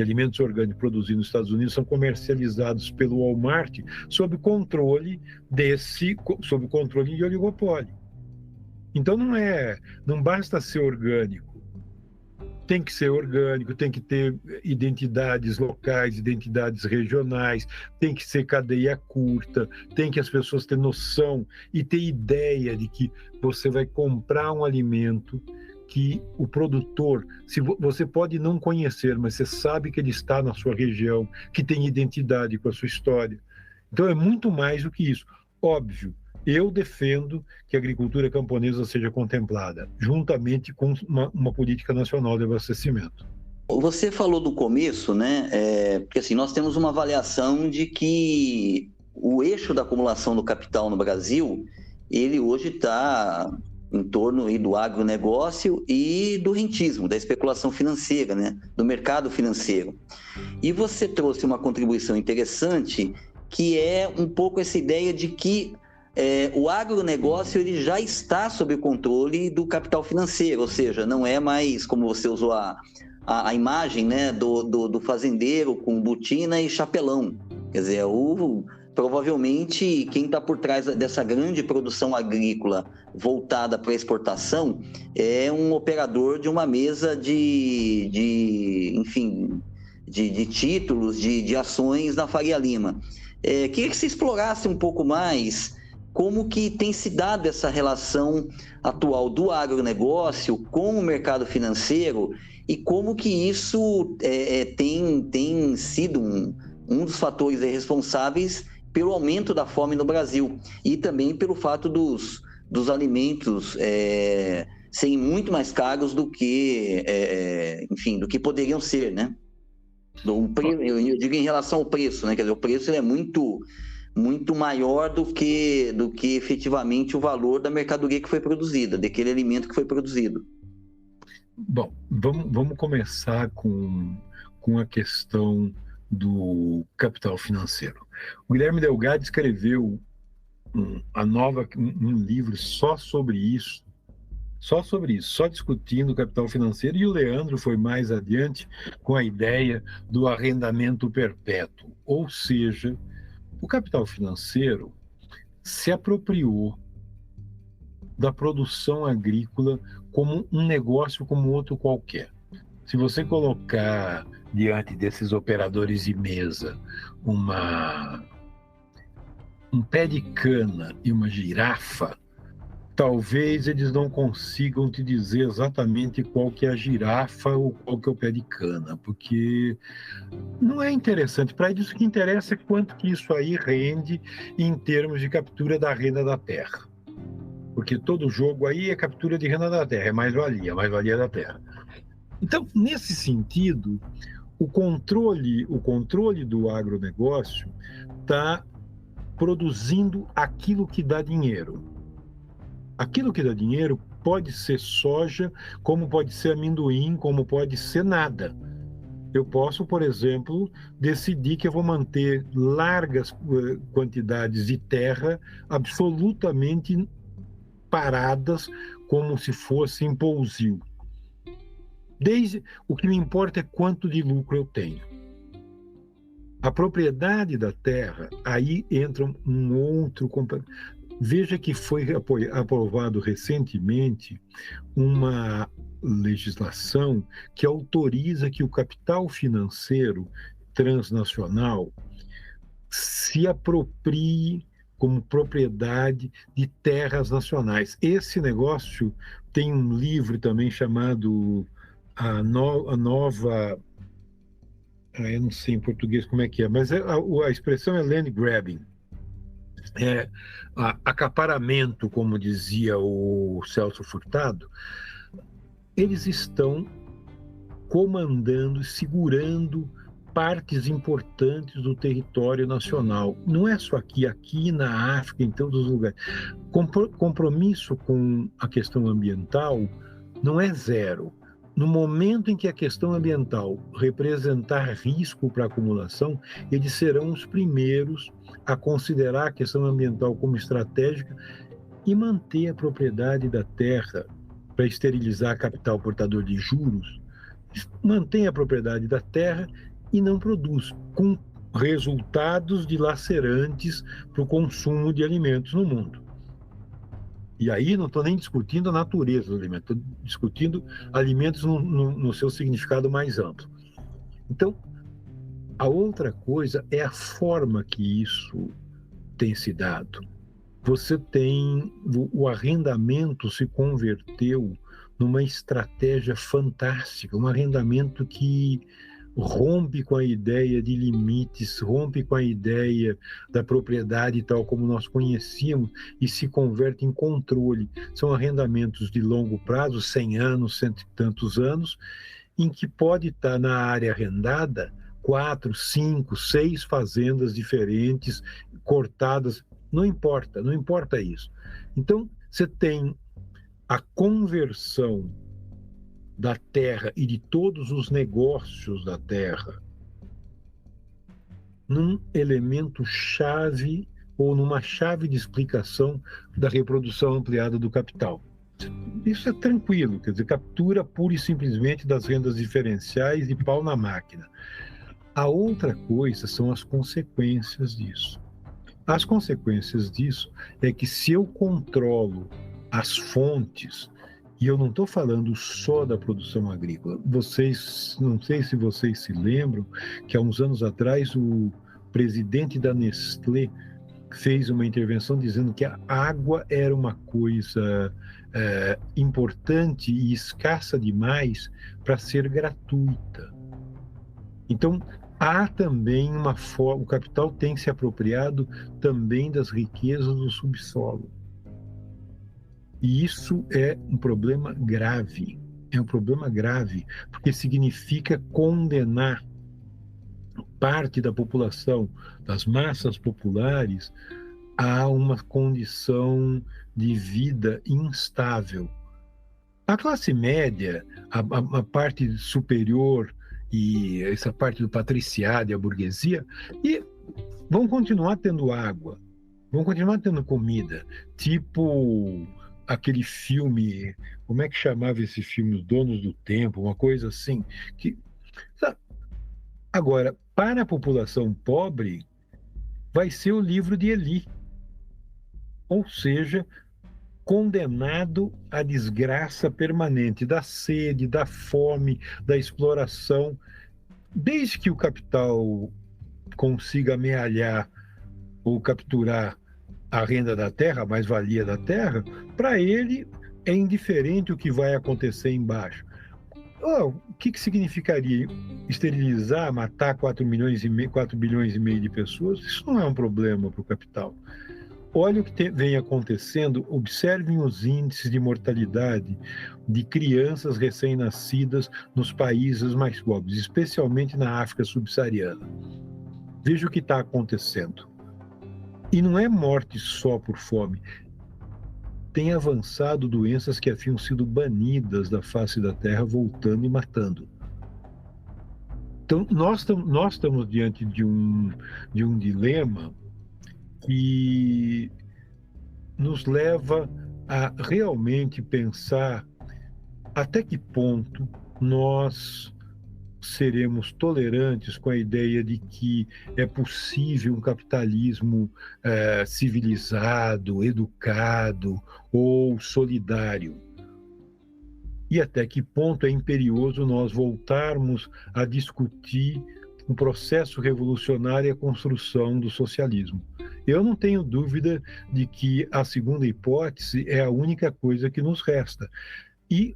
alimentos orgânicos produzidos nos Estados Unidos são comercializados pelo Walmart sob controle de oligopólio. Então não basta ser orgânico. Tem que ser orgânico, tem que ter identidades locais, identidades regionais, tem que ser cadeia curta, tem que as pessoas ter noção e ter ideia de que você vai comprar um alimento que o produtor, você pode não conhecer, mas você sabe que ele está na sua região, que tem identidade com a sua história. Então é muito mais do que isso. Óbvio, eu defendo que a agricultura camponesa seja contemplada, juntamente com uma política nacional de abastecimento. Você falou do começo, né? Porque assim, nós temos uma avaliação de que o eixo da acumulação do capital no Brasil, ele hoje está em torno aí do agronegócio e do rentismo, da especulação financeira, né? Do mercado financeiro. E você trouxe uma contribuição interessante, que é um pouco essa ideia de que o agronegócio ele já está sob o controle do capital financeiro, ou seja, não é mais, como você usou a a imagem, né, do fazendeiro com botina e chapelão. Quer dizer, provavelmente quem está por trás dessa grande produção agrícola voltada para a exportação é um operador de uma mesa enfim, de títulos, de ações na Faria Lima. Queria que você explorasse um pouco mais como que tem se dado essa relação atual do agronegócio com o mercado financeiro e como que isso tem sido um dos fatores responsáveis pelo aumento da fome no Brasil e também pelo fato dos alimentos serem muito mais caros do que, enfim, do que poderiam ser, né? Eu digo em relação ao preço, né? Quer dizer, o preço ele é muito maior do que efetivamente o valor da mercadoria que foi produzida, daquele alimento que foi produzido. Bom, vamos começar com a questão do capital financeiro. O Guilherme Delgado escreveu um livro só sobre isso, só discutindo o capital financeiro, e o Leandro foi mais adiante com a ideia do arrendamento perpétuo, ou seja, o capital financeiro se apropriou da produção agrícola como um negócio como outro qualquer. Se você colocar diante desses operadores de mesa um pé de cana e uma girafa, talvez eles não consigam te dizer exatamente qual que é a girafa ou qual que é o pé de cana, porque não é interessante. Para eles o que interessa é quanto que isso aí rende em termos de captura da renda da terra. Porque todo jogo aí é captura de renda da terra, é mais-valia da terra. Então, nesse sentido, o controle do agronegócio está produzindo aquilo que dá dinheiro. Aquilo que dá dinheiro pode ser soja, como pode ser amendoim, como pode ser nada. Eu posso, por exemplo, decidir que eu vou manter largas quantidades de terra absolutamente paradas, como se fossem pousio. O que me importa é quanto de lucro eu tenho. A propriedade da terra, aí entra um outro... Veja que foi aprovado recentemente uma legislação que autoriza que o capital financeiro transnacional se aproprie como propriedade de terras nacionais. Esse negócio tem um livro também chamado a Nova... eu não sei em português como é que é, mas a expressão é land grabbing. Acaparamento, como dizia o Celso Furtado. Eles estão comandando, segurando partes importantes do território nacional. Não é só aqui na África, em todos os lugares. Compromisso com a questão ambiental não é zero. No momento em que a questão ambiental representar risco para a acumulação, eles serão os primeiros a considerar a questão ambiental como estratégica e manter a propriedade da terra para esterilizar capital portador de juros, mantém a propriedade da terra e não produz, com resultados dilacerantes para o consumo de alimentos no mundo. E aí não estou nem discutindo a natureza do alimento, estou discutindo alimentos no seu significado mais amplo. Então, a outra coisa é a forma que isso tem se dado. O arrendamento se converteu numa estratégia fantástica, um arrendamento que rompe com a ideia de limites, rompe com a ideia da propriedade tal como nós conhecíamos e se converte em controle. São arrendamentos de longo prazo, 100 anos, cento e tantos anos, em que pode estar na área arrendada 4, 5, 6 fazendas diferentes, cortadas, não importa isso. Então, você tem a conversão da terra e de todos os negócios da terra num elemento chave ou numa chave de explicação da reprodução ampliada do capital. Isso é tranquilo, quer dizer, captura pura e simplesmente das rendas diferenciais e pau na máquina. A outra coisa são as consequências disso. As consequências disso é que se eu controlo as fontes, e eu não estou falando só da produção agrícola, não sei se vocês se lembram, que há uns anos atrás o presidente da Nestlé fez uma intervenção dizendo que a água era uma coisa importante e escassa demais para ser gratuita. Então, há também uma forma, o capital tem se apropriado também das riquezas do subsolo. E isso é um problema grave. É um problema grave, porque significa condenar parte da população, das massas populares, a uma condição de vida instável. A classe média, a parte superior e essa parte do patriciado e a burguesia, e vão continuar tendo água, vão continuar tendo comida, tipo aquele filme, como é que chamava esse filme, Os Donos do Tempo, uma coisa assim. Agora, para a população pobre, vai ser o livro de Eli, ou seja, condenado à desgraça permanente da sede, da fome, da exploração, desde que o capital consiga amealhar ou capturar a renda da terra, a mais-valia da terra, para ele é indiferente o que vai acontecer embaixo. O que significaria esterilizar, matar 4 bilhões e meio de pessoas? Isso não é um problema para o capital. Olha o que vem acontecendo, observem os índices de mortalidade de crianças recém-nascidas nos países mais pobres, especialmente na África subsaariana. Veja o que está acontecendo. E não é morte só por fome. Tem avançado doenças que haviam sido banidas da face da Terra, voltando e matando. Então, nós estamos diante de um dilema que nos leva a realmente pensar até que ponto nós seremos tolerantes com a ideia de que é possível um capitalismo civilizado, educado ou solidário. E até que ponto é imperioso nós voltarmos a discutir um processo revolucionário e a construção do socialismo. Eu não tenho dúvida de que a segunda hipótese é a única coisa que nos resta. E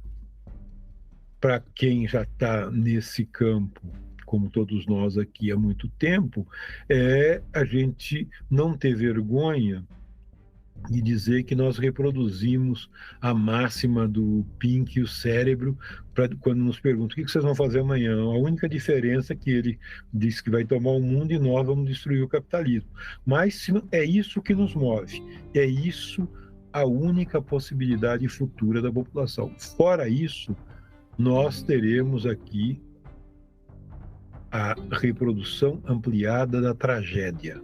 para quem já está nesse campo, como todos nós aqui há muito tempo, é a gente não ter vergonha de dizer que nós reproduzimos a máxima do Pink e o cérebro quando nos perguntam o que vocês vão fazer amanhã. A única diferença é que ele diz que vai tomar o mundo e nós vamos destruir o capitalismo. Mas é isso que nos move, é isso a única possibilidade futura da população. Fora isso, nós teremos aqui a reprodução ampliada da tragédia.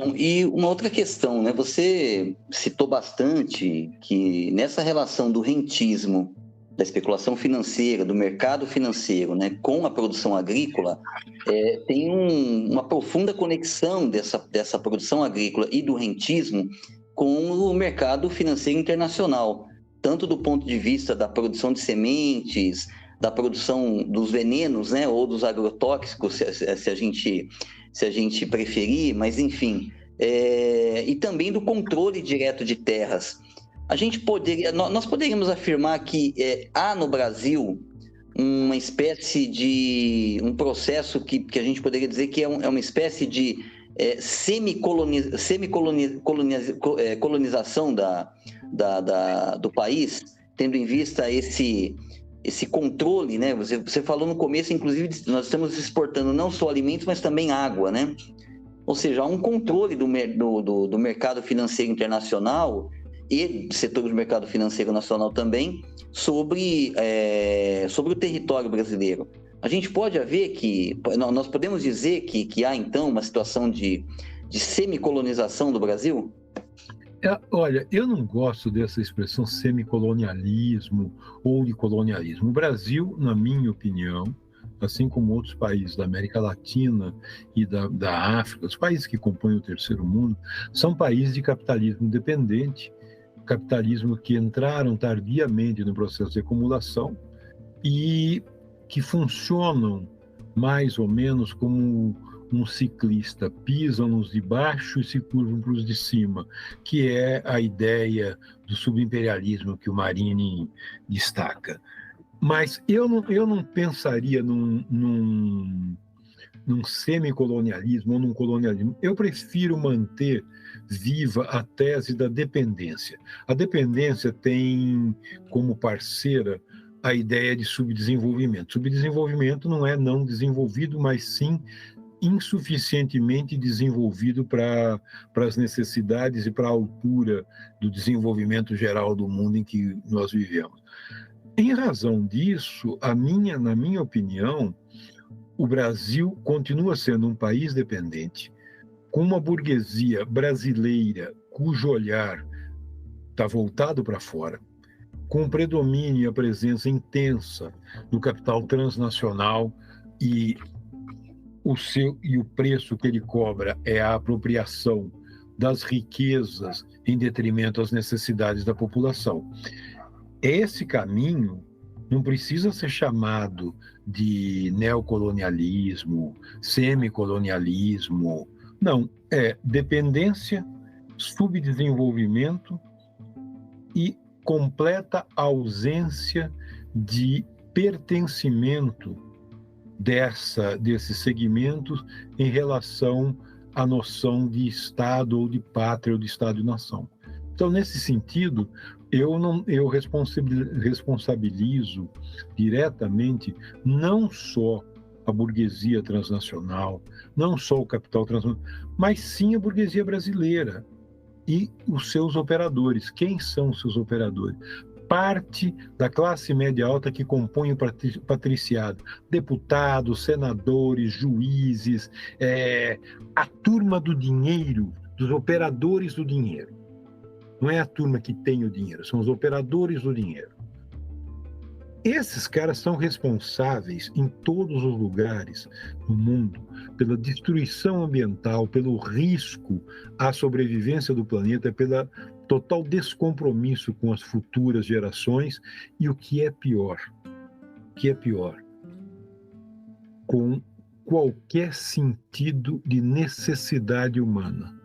Milton, e uma outra questão, né? Você citou bastante que nessa relação do rentismo, da especulação financeira, do mercado financeiro, né, com a produção agrícola, tem uma profunda conexão dessa produção agrícola e do rentismo com o mercado financeiro internacional, tanto do ponto de vista da produção de sementes, da produção dos venenos, né, ou dos agrotóxicos, se a gente preferir, mas enfim, e também do controle direto de terras. Nós poderíamos afirmar que há no Brasil uma espécie de um processo que a gente poderia dizer que é uma espécie de semi-colonização do país, tendo em vista esse controle, né? Você falou no começo, inclusive, nós estamos exportando não só alimentos, mas também água, né? Ou seja, há um controle do mercado financeiro internacional e do setor do mercado financeiro nacional também sobre o território brasileiro. a gente pode haver que, nós podemos dizer que há, então, uma situação de semicolonização do Brasil? Olha, eu não gosto dessa expressão semicolonialismo ou de colonialismo. O Brasil, na minha opinião, assim como outros países da América Latina e da África, os países que compõem o terceiro mundo, são países de capitalismo independente, capitalismo que entraram tardiamente no processo de acumulação e que funcionam mais ou menos como um ciclista, pisam nos de baixo e se curvam para os de cima, que é a ideia do subimperialismo que o Marini destaca. Mas eu não pensaria num semicolonialismo ou num colonialismo. Eu prefiro manter viva a tese da dependência. A dependência tem como parceira a ideia de subdesenvolvimento. Subdesenvolvimento não é não desenvolvido, mas sim insuficientemente desenvolvido para as necessidades e para a altura do desenvolvimento geral do mundo em que nós vivemos. Em razão disso, na minha opinião, o Brasil continua sendo um país dependente, com uma burguesia brasileira cujo olhar está voltado para fora, com o predomínio e a presença intensa do capital transnacional e o preço que ele cobra é a apropriação das riquezas em detrimento às necessidades da população. Esse caminho não precisa ser chamado de neocolonialismo, semicolonialismo. Não, é dependência, subdesenvolvimento e completa ausência de pertencimento desses segmentos em relação à noção de Estado ou de pátria ou de Estado e nação. Então, nesse sentido, eu responsabilizo diretamente não só a burguesia transnacional, não só o capital transnacional, mas sim a burguesia brasileira e os seus operadores. Quem são os seus operadores? Parte da classe média alta que compõe o patriciado, deputados, senadores, juízes, a turma do dinheiro, dos operadores do dinheiro. Não é a turma que tem o dinheiro, são os operadores do dinheiro. Esses caras são responsáveis em todos os lugares do mundo pela destruição ambiental, pelo risco à sobrevivência do planeta, pelo total descompromisso com as futuras gerações e o que é pior, com qualquer sentido de necessidade humana.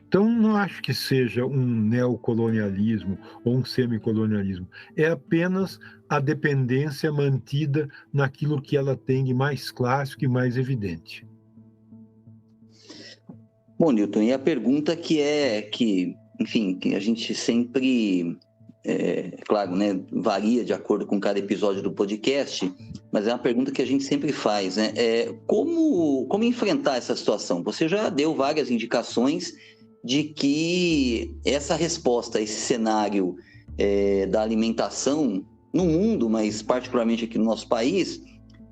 Então, não acho que seja um neocolonialismo ou um semicolonialismo. É apenas a dependência mantida naquilo que ela tem de mais clássico e mais evidente. Bom, Newton, e a pergunta que a gente sempre, claro, né, varia de acordo com cada episódio do podcast, mas é uma pergunta que a gente sempre faz, né? Como enfrentar essa situação? Você já deu várias indicações de que essa resposta a esse cenário da alimentação no mundo, mas particularmente aqui no nosso país,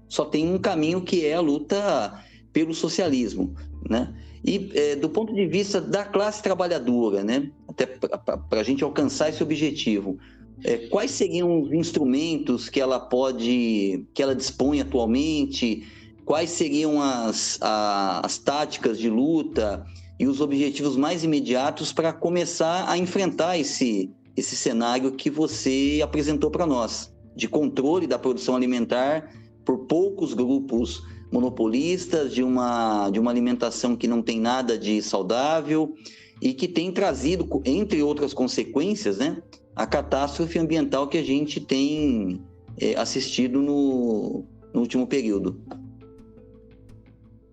só tem um caminho, que é a luta pelo socialismo, né? E do ponto de vista da classe trabalhadora, né, até para a gente alcançar esse objetivo, quais seriam os instrumentos que ela dispõe atualmente? Quais seriam as táticas de luta e os objetivos mais imediatos para começar a enfrentar esse cenário que você apresentou para nós, de controle da produção alimentar por poucos grupos monopolistas, de uma alimentação que não tem nada de saudável e que tem trazido, entre outras consequências, né, a catástrofe ambiental que a gente tem assistido no último período?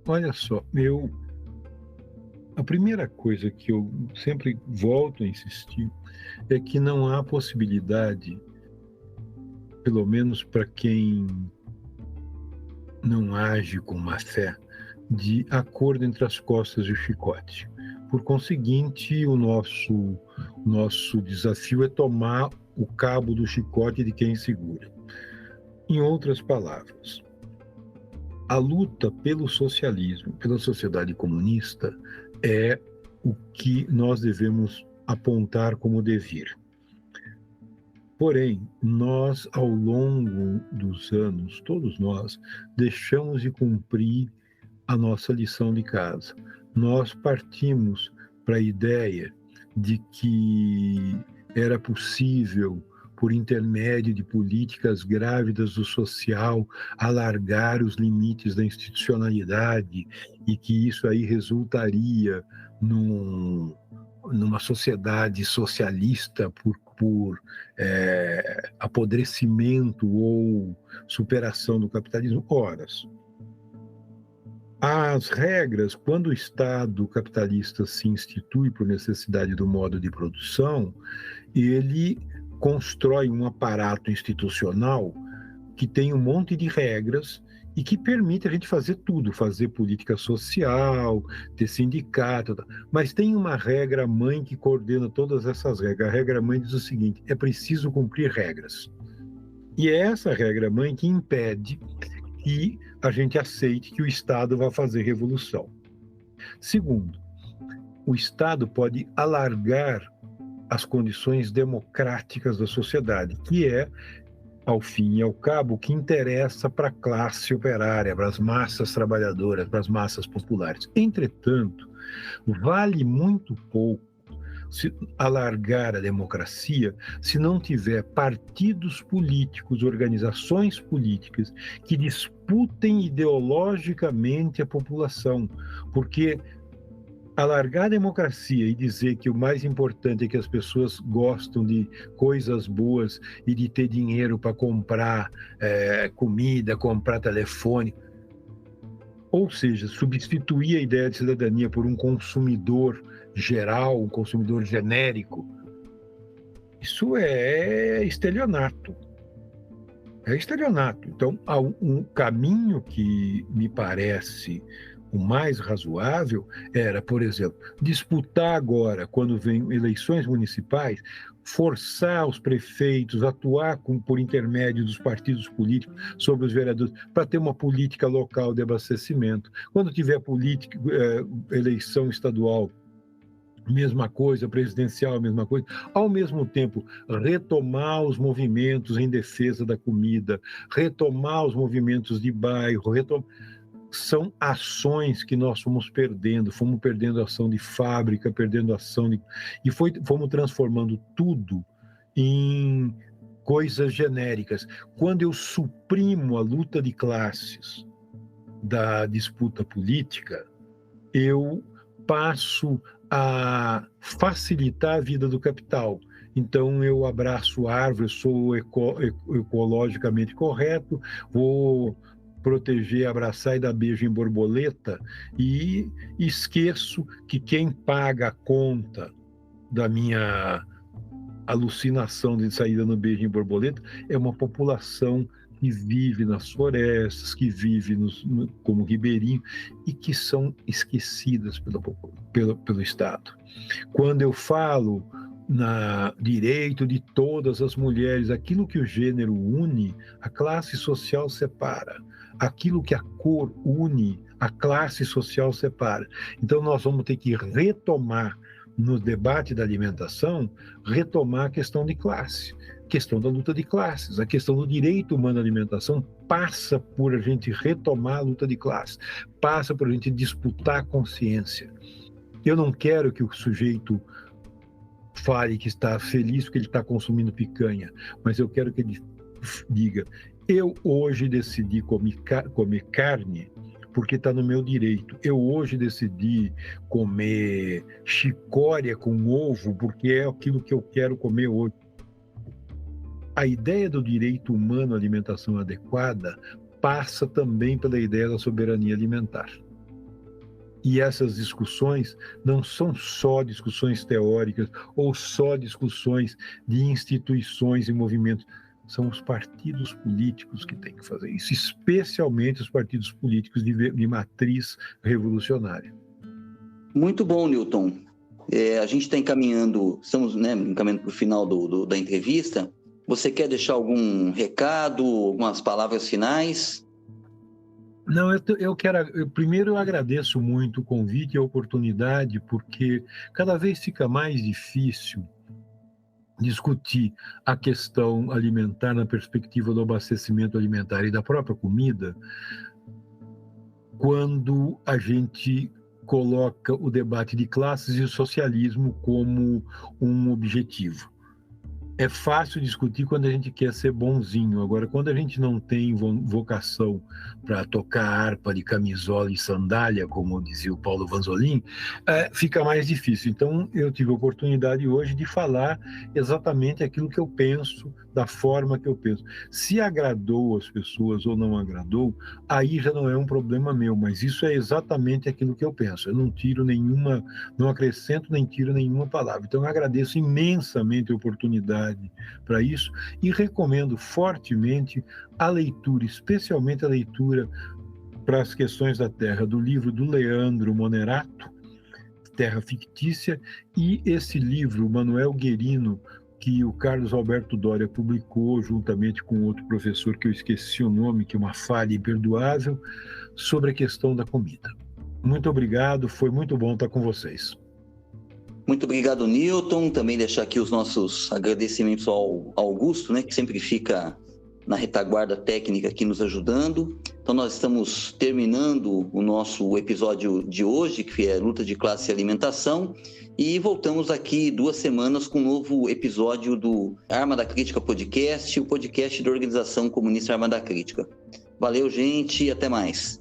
Olha só, a primeira coisa que eu sempre volto a insistir é que não há possibilidade, pelo menos para quem não age com má fé, de acordo entre as costas e o chicote. Por conseguinte, o nosso desafio é tomar o cabo do chicote de quem segura. Em outras palavras, a luta pelo socialismo, pela sociedade comunista, é o que nós devemos apontar como dever. Porém, nós, ao longo dos anos, todos nós, deixamos de cumprir a nossa lição de casa. Nós partimos para a ideia de que era possível, por intermédio de políticas grávidas do social, alargar os limites da institucionalidade e que isso aí resultaria numa sociedade socialista por apodrecimento ou superação do capitalismo. Ora, as regras, quando o Estado capitalista se institui por necessidade do modo de produção, ele constrói um aparato institucional que tem um monte de regras e que permite a gente fazer tudo, fazer política social, ter sindicato, mas tem uma regra mãe que coordena todas essas regras. A regra mãe diz o seguinte: é preciso cumprir regras. E é essa regra mãe que impede que a gente aceite que o Estado vai fazer revolução. Segundo, o Estado pode alargar as condições democráticas da sociedade, que é, ao fim e ao cabo, o que interessa para a classe operária, para as massas trabalhadoras, para as massas populares. Entretanto, vale muito pouco se alargar a democracia se não tiver partidos políticos, organizações políticas que disputem ideologicamente a população, porque alargar a democracia e dizer que o mais importante é que as pessoas gostam de coisas boas e de ter dinheiro para comprar comida, comprar telefone, ou seja, substituir a ideia de cidadania por um consumidor geral, um consumidor genérico, isso é estelionato. É estelionato. Então, há um caminho que me parece o mais razoável era, por exemplo, disputar agora, quando vem eleições municipais, forçar os prefeitos a atuar por intermédio dos partidos políticos sobre os vereadores, para ter uma política local de abastecimento. Quando tiver eleição estadual, mesma coisa, presidencial, mesma coisa. Ao mesmo tempo, retomar os movimentos em defesa da comida, retomar os movimentos de bairro, são ações que nós fomos perdendo ação de fábrica, perdendo ação e fomos transformando tudo em coisas genéricas. Quando eu suprimo a luta de classes da disputa política, eu passo a facilitar a vida do capital. Então, eu abraço árvores, sou ecologicamente correto, vou proteger, abraçar e dar beijo em borboleta, e esqueço que quem paga a conta da minha alucinação de sair dando beijo em borboleta é uma população que vive nas florestas, que vive como ribeirinho, e que são esquecidas pelo Estado. Quando eu falo na direito de todas as mulheres, aquilo que o gênero une, a classe social separa. Aquilo que a cor une, a classe social separa. Então nós vamos ter que retomar, no debate da alimentação, retomar a questão de classe, questão da luta de classes. A questão do direito humano à alimentação passa por a gente retomar a luta de classes, passa por a gente disputar a consciência. Eu não quero que o sujeito fale que está feliz porque ele está consumindo picanha, mas eu quero que ele diga: eu hoje decidi comer carne porque está no meu direito. Eu hoje decidi comer chicória com ovo porque é aquilo que eu quero comer hoje. A ideia do direito humano à alimentação adequada passa também pela ideia da soberania alimentar. E essas discussões não são só discussões teóricas ou só discussões de instituições e movimentos. São os partidos políticos que têm que fazer isso, especialmente os partidos políticos de matriz revolucionária. Muito bom, Newton. A gente está encaminhando, estamos encaminhando para o final da entrevista. Você quer deixar algum recado, algumas palavras finais? Não, primeiro eu agradeço muito o convite e a oportunidade, porque cada vez fica mais difícil discutir a questão alimentar na perspectiva do abastecimento alimentar e da própria comida, quando a gente coloca o debate de classes e o socialismo como um objetivo. É fácil discutir quando a gente quer ser bonzinho. Agora, quando a gente não tem vocação para tocar harpa de camisola e sandália, como dizia o Paulo Vanzolin, fica mais difícil. Então, eu tive a oportunidade hoje de falar exatamente aquilo que eu penso, da forma que eu penso. Se agradou as pessoas ou não agradou, aí já não é um problema meu, mas isso é exatamente aquilo que eu penso. Eu não tiro nenhuma, não acrescento nem tiro nenhuma palavra. Então, eu agradeço imensamente a oportunidade para isso e recomendo fortemente a leitura, especialmente a leitura para as questões da Terra, do livro do Leandro Monerato, Terra Fictícia, e esse livro, Manuel Guerino, que o Carlos Alberto Doria publicou juntamente com outro professor que eu esqueci o nome, que é uma falha imperdoável, sobre a questão da comida. Muito obrigado, foi muito bom estar com vocês. Muito obrigado, Newton. Também deixar aqui os nossos agradecimentos ao Augusto, né, que sempre fica na retaguarda técnica aqui nos ajudando. Então, nós estamos terminando o nosso episódio de hoje, que é Luta de Classe e Alimentação, e voltamos aqui 2 semanas com um novo episódio do Arma da Crítica Podcast, o podcast da Organização Comunista Arma da Crítica. Valeu, gente, e até mais.